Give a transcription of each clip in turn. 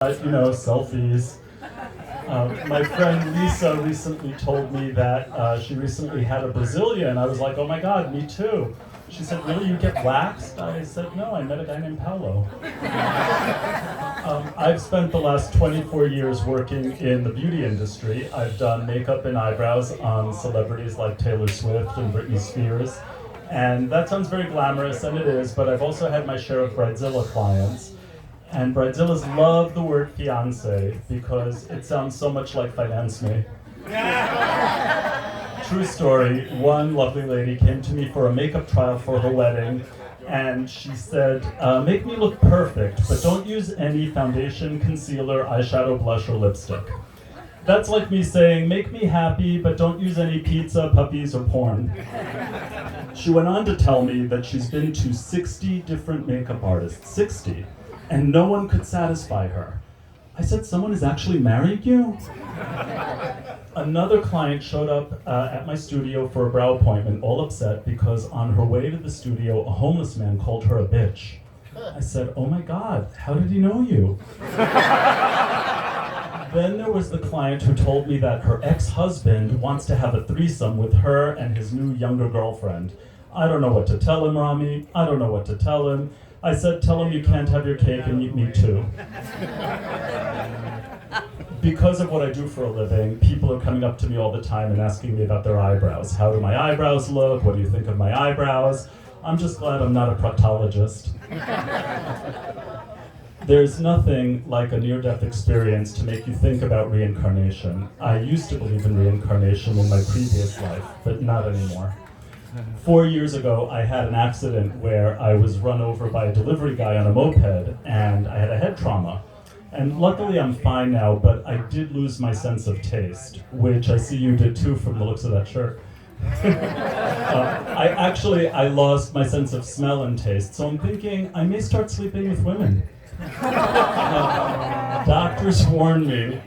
Selfies. My friend Lisa recently told me that she recently had a Brazilian. I was like, oh my God, me too. She said, really, you get waxed? I said, no, I met a guy named Paolo. I've spent the last 24 years working in the beauty industry. I've done makeup and eyebrows on celebrities like Taylor Swift and Britney Spears. And that sounds very glamorous, and it is, but I've also had my share of Bridezilla clients. And Bridezillas love the word fiancé because it sounds so much like finance me. True story, one lovely lady came to me for a makeup trial for her wedding, and she said, make me look perfect, but don't use any foundation, concealer, eyeshadow, blush, or lipstick. That's like me saying, make me happy, but don't use any pizza, puppies, or porn. She went on to tell me that she's been to 60 different makeup artists, 60. And no one could satisfy her. I said, someone is actually marrying you? Another client showed up at my studio for a brow appointment, all upset because on her way to the studio, a homeless man called her a bitch. I said, oh my God, how did he know you? Then there was the client who told me that her ex-husband wants to have a threesome with her and his new younger girlfriend. I don't know what to tell him, Ramy. I don't know what to tell him. I said, tell him you can't have your cake and eat me too. Because of what I do for a living, people are coming up to me all the time and asking me about their eyebrows. How do my eyebrows look? What do you think of my eyebrows? I'm just glad I'm not a proctologist. There's nothing like a near-death experience to make you think about reincarnation. I used to believe in reincarnation in my previous life, but not anymore. 4 years ago, I had an accident where I was run over by a delivery guy on a moped, and I had a head trauma. And luckily I'm fine now, but I did lose my sense of taste, which I see you did too from the looks of that shirt. I lost my sense of smell and taste, so I'm thinking I may start sleeping with women. Doctors warned me,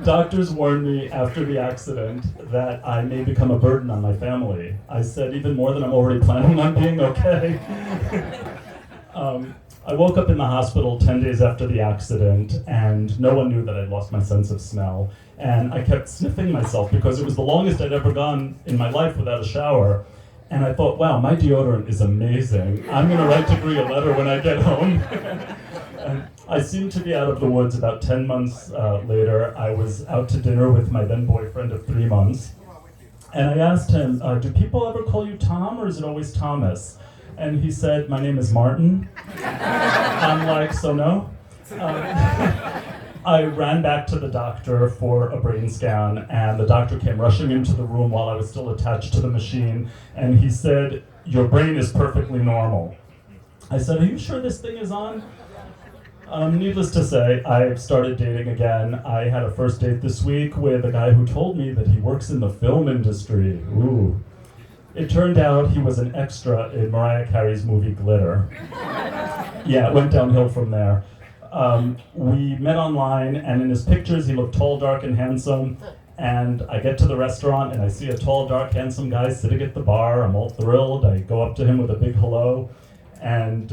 doctors warned me after the accident that I may become a burden on my family. I said even more than I'm already planning on being okay. I woke up in the hospital 10 days after the accident, and no one knew that I'd lost my sense of smell. And I kept sniffing myself because it was the longest I'd ever gone in my life without a shower. And I thought, wow, my deodorant is amazing. I'm going to write Degree a letter when I get home. And I seemed to be out of the woods. About 10 months later, I was out to dinner with my then boyfriend of 3 months. And I asked him, do people ever call you Tom, or is it always Thomas? And he said, my name is Martin. I'm like, so no? I ran back to the doctor for a brain scan, and the doctor came rushing into the room while I was still attached to the machine, and he said, your brain is perfectly normal. I said, are you sure this thing is on? Needless to say, I've started dating again. I had a first date this week with a guy who told me that he works in the film industry. Ooh. It turned out he was an extra in Mariah Carey's movie Glitter. Yeah, it went downhill from there. We met online, and in his pictures he looked tall, dark, and handsome. And I get to the restaurant, and I see a tall, dark, handsome guy sitting at the bar. I'm all thrilled. I go up to him with a big hello, and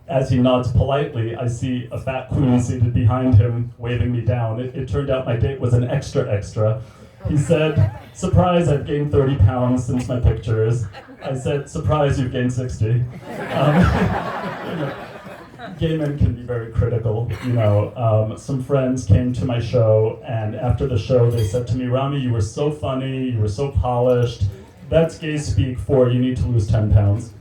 as he nods politely, I see a fat queen seated behind him, waving me down. It turned out my date was an extra. He said, surprise, I've gained 30 pounds since my pictures. I said, surprise, you've gained 60. Gay men can be very critical. Some friends came to my show, and after the show they said to me, Ramy, you were so funny, you were so polished. That's gay speak for you need to lose 10 pounds.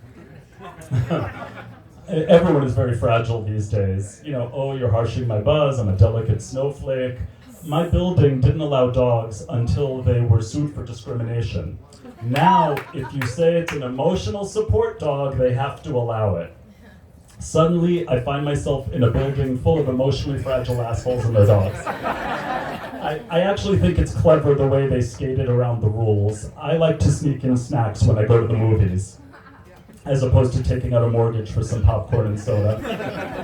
Everyone is very fragile these days. Oh, you're harshing my buzz, I'm a delicate snowflake. My building didn't allow dogs until they were sued for discrimination. Now, if you say it's an emotional support dog, they have to allow it. Suddenly, I find myself in a building full of emotionally fragile assholes and their dogs. I actually think it's clever the way they skated around the rules. I like to sneak in snacks when I go to the movies, as opposed to taking out a mortgage for some popcorn and soda.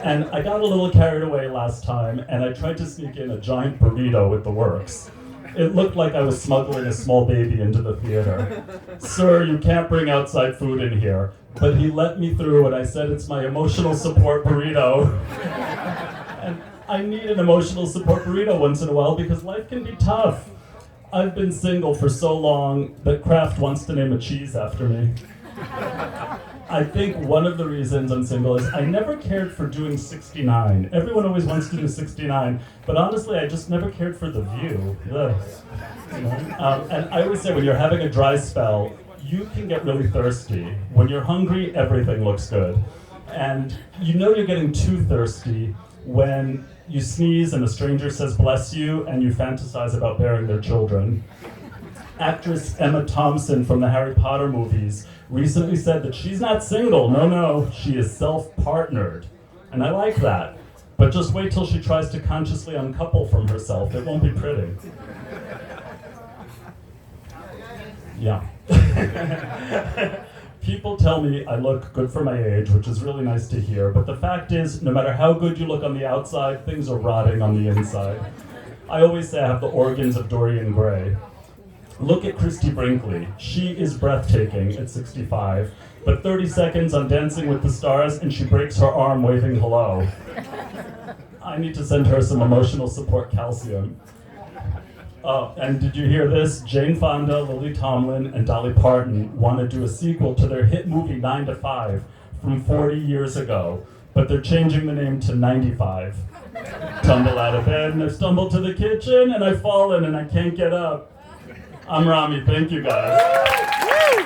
And I got a little carried away last time, and I tried to sneak in a giant burrito with the works. It looked like I was smuggling a small baby into the theater. Sir, you can't bring outside food in here. but he let me through, and I said it's my emotional support burrito. And I need an emotional support burrito once in a while because life can be tough. I've been single for so long that Kraft wants to name a cheese after me. I think one of the reasons I'm single is I never cared for doing 69. Everyone always wants to do 69, but honestly, I just never cared for the view. Ugh. You know? And I always say when you're having a dry spell, you can get really thirsty. When you're hungry, everything looks good. And you know you're getting too thirsty when you sneeze and a stranger says bless you and you fantasize about bearing their children. Actress Emma Thompson from the Harry Potter movies recently said that she's not single, no, she is self-partnered. And I like that. But just wait till she tries to consciously uncouple from herself. It won't be pretty. Yeah. People tell me I look good for my age, which is really nice to hear, but the fact is, no matter how good you look on the outside, things are rotting on the inside. I always say I have the organs of Dorian Gray. Look at Christy Brinkley. She is breathtaking at 65, but 30 seconds on Dancing with the Stars and she breaks her arm waving hello. I need to send her some emotional support calcium. Oh, and did you hear this? Jane Fonda, Lily Tomlin, and Dolly Parton want to do a sequel to their hit movie 9 to 5 from 40 years ago, but they're changing the name to 95. Tumble out of bed and I stumble to the kitchen and I've fallen and I can't get up. I'm Ramy, thank you guys.